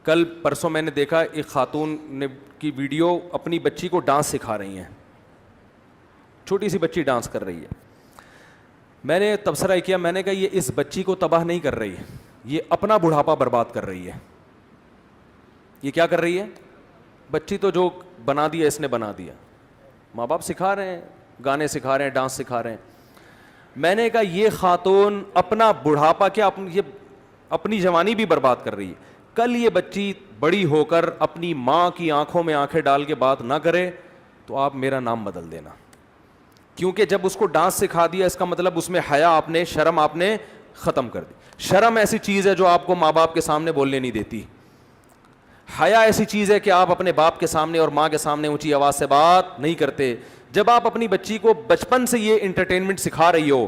کل پرسوں میں نے دیکھا ایک خاتون نے کی ویڈیو اپنی بچی کو ڈانس سکھا رہی ہیں, چھوٹی سی بچی ڈانس کر رہی ہے. میں نے تبصرہ کیا, میں نے کہا یہ اس بچی کو تباہ نہیں کر رہی, یہ اپنا بڑھاپا برباد کر رہی ہے. یہ کیا کر رہی ہے؟ بچی تو جو بنا دیا اس نے بنا دیا. ماں باپ سکھا رہے ہیں, گانے سکھا رہے ہیں, ڈانس سکھا رہے ہیں. میں نے کہا یہ خاتون اپنا بڑھاپا کیا یہ اپنی جوانی بھی برباد کر رہی ہے. کل یہ بچی بڑی ہو کر اپنی ماں کی آنکھوں میں آنکھیں ڈال کے بات نہ کرے تو آپ میرا نام بدل دینا, کیونکہ جب اس کو ڈانس سکھا دیا اس کا مطلب اس میں حیا آپ نے, شرم آپ نے ختم کر دی. شرم ایسی چیز ہے جو آپ کو ماں باپ کے سامنے بولنے نہیں دیتی. حیا ایسی چیز ہے کہ آپ اپنے باپ کے سامنے اور ماں کے سامنے اونچی آواز سے بات نہیں کرتے. جب آپ اپنی بچی کو بچپن سے یہ انٹرٹینمنٹ سکھا رہی ہو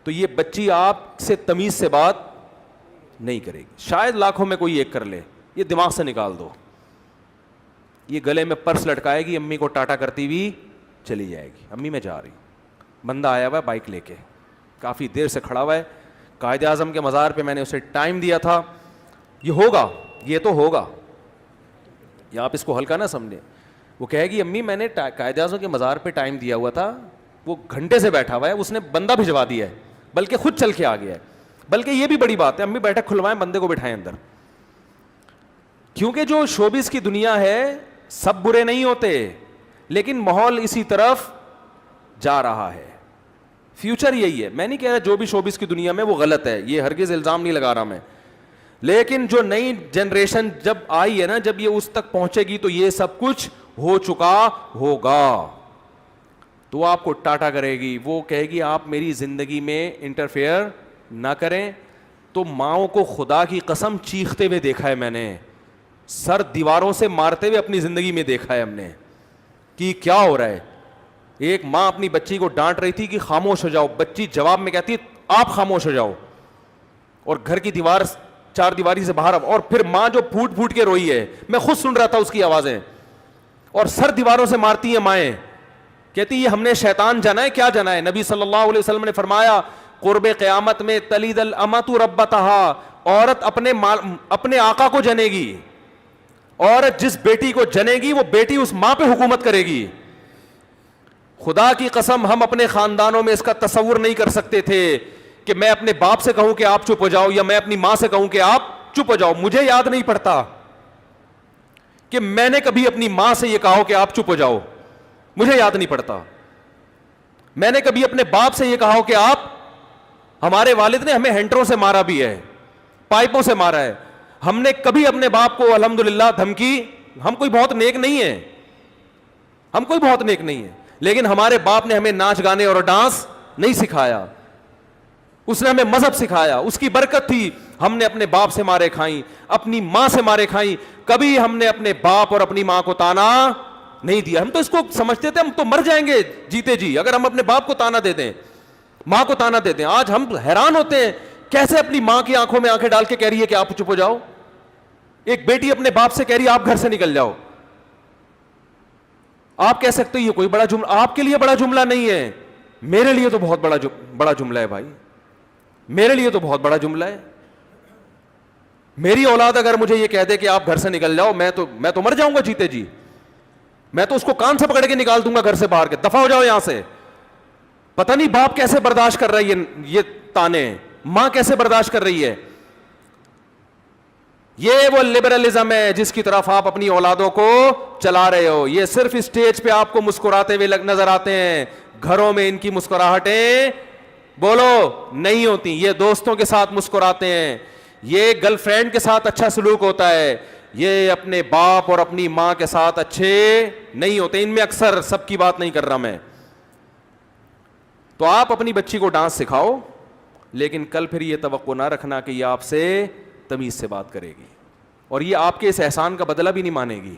تو یہ بچی آپ سے تمیز سے بات نہیں کرے گی. شاید لاکھوں میں کوئی ایک کر لے, یہ دماغ سے نکال دو. یہ گلے میں پرس لٹکائے گی, امی کو ٹاٹا کرتی ہوئی چلی جائے گی, امی میں جا رہی. بندہ آیا ہوا ہے بائک لے کے, کافی دیر سے کھڑا ہوا ہے. قائد اعظم کے مزار پہ میں نے اسے ٹائم دیا تھا, یہ ہوگا, یہ تو ہوگا, یا آپ اس کو ہلکا نہ سمجھیں. وہ کہے گی امی میں نے قائد اعظم کے مزار پہ ٹائم دیا ہوا تھا, وہ گھنٹے سے بیٹھا ہوا ہے, اس نے بندہ بھجوا دیا ہے, بلکہ خود چل کے آ گیا ہے. بلکہ یہ بھی بڑی بات ہے, امی بیٹھک کھلوائیں, بندے کو بٹھائیں اندر. کیونکہ جو شوبز کی دنیا ہے سب برے نہیں ہوتے, لیکن ماحول اسی طرف جا رہا ہے. فیوچر یہی ہے. میں نہیں کہہ رہا جو بھی شوبز کی دنیا میں وہ غلط ہے, یہ ہرگز الزام نہیں لگا رہا میں, لیکن جو نئی جنریشن جب آئی ہے نا, جب یہ اس تک پہنچے گی تو یہ سب کچھ ہو چکا ہوگا. تو آپ کو ٹاٹا کرے گی, وہ کہے گی آپ میری زندگی میں انٹرفیئر نہ کریں. تو ماؤں کو خدا کی قسم چیختے ہوئے دیکھا ہے میں نے, سر دیواروں سے مارتے ہوئے اپنی زندگی میں دیکھا ہے ہم نے کہ کیا ہو رہا ہے. ایک ماں اپنی بچی کو ڈانٹ رہی تھی کہ خاموش ہو جاؤ, بچی جواب میں کہتی آپ خاموش ہو جاؤ, اور گھر کی دیوار چار دیواری سے باہر, اور پھر ماں جو پھوٹ پھوٹ کے روئی ہے, میں خود سن رہا تھا اس کی آوازیں, اور سر دیواروں سے مارتی ہیں مائیں, کہتی یہ ہم نے شیطان جنا ہے, کیا جنا ہے. نبی صلی اللہ علیہ وسلم نے فرمایا قرب قیامت میں تلید الامۃ ربتہا, عورت اپنے آقا کو جنے گی. عورت جس بیٹی کو جنے گی وہ بیٹی اس ماں پہ حکومت کرے گی. خدا کی قسم ہم اپنے خاندانوں میں اس کا تصور نہیں کر سکتے تھے کہ میں اپنے باپ سے کہوں کہ آپ چپ ہو جاؤ, یا میں اپنی ماں سے کہوں کہ آپ چپ ہو جاؤ. مجھے یاد نہیں پڑتا کہ میں نے کبھی اپنی ماں سے یہ کہا ہو کہ آپ چپ ہو جاؤ, مجھے یاد نہیں پڑتا. میں نے کبھی اپنے باپ سے یہ کہا ہو کہ آپ, ہمارے والد نے ہمیں ہینٹروں سے مارا بھی ہے, پائپوں سے مارا ہے, ہم نے کبھی اپنے باپ کو الحمدللہ دھمکی, ہم کوئی بہت نیک نہیں ہیں, ہم کوئی بہت نیک نہیں ہیں, لیکن ہمارے باپ نے ہمیں ناچ گانے اور ڈانس نہیں سکھایا, اس نے ہمیں مذہب سکھایا, اس کی برکت تھی. ہم نے اپنے باپ سے مارے کھائیں, اپنی ماں سے مارے کھائیں, کبھی ہم نے اپنے باپ اور اپنی ماں کو تانا نہیں دیا. ہم تو اس کو سمجھتے تھے ہم تو مر جائیں گے جیتے جی اگر ہم اپنے باپ کو تانا دے دیں, ماں کو تانا دے دیں. آج ہم حیران ہوتے ہیں کیسے اپنی ماں کی آنکھوں میں آنکھیں ڈال کے کہہ رہی ہے کہ آپ چپ ہو جاؤ. ایک بیٹی اپنے باپ سے کہہ رہی ہے آپ گھر سے نکل جاؤ. آپ کہہ سکتے یہ کوئی بڑا جملہ, آپ کے لیے بڑا جملہ نہیں ہے, میرے لیے تو بہت بڑا جملہ ہے بھائی, میرے لیے تو بہت بڑا جملہ ہے. میری اولاد اگر مجھے یہ کہہ دے کہ آپ گھر سے نکل جاؤ, میں تو مر جاؤں گا جیتے جی. میں تو اس کو کان سے پکڑ کے نکال دوں گا گھر سے باہر کے, دفع ہو جاؤ یہاں سے. پتہ نہیں باپ کیسے برداشت کر رہا ہے یہ تانے, ماں کیسے برداشت کر رہی ہے. یہ وہ لبرلزم ہے جس کی طرف آپ اپنی اولادوں کو چلا رہے ہو. یہ صرف اسٹیج پہ آپ کو مسکراتے ہوئے نظر آتے ہیں, گھروں میں ان کی مسکراہٹیں بولو نہیں ہوتی. یہ دوستوں کے ساتھ مسکراتے ہیں, یہ گرل فرینڈ کے ساتھ اچھا سلوک ہوتا ہے, یہ اپنے باپ اور اپنی ماں کے ساتھ اچھے نہیں ہوتے. ان میں اکثر, سب کی بات نہیں کر رہا میں. تو آپ اپنی بچی کو ڈانس سکھاؤ, لیکن کل پھر یہ توقع نہ رکھنا کہ یہ آپ سے تمیز سے بات کرے گی, اور یہ آپ کے اس احسان کا بدلہ بھی نہیں مانے گی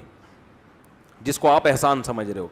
جس کو آپ احسان سمجھ رہے ہو.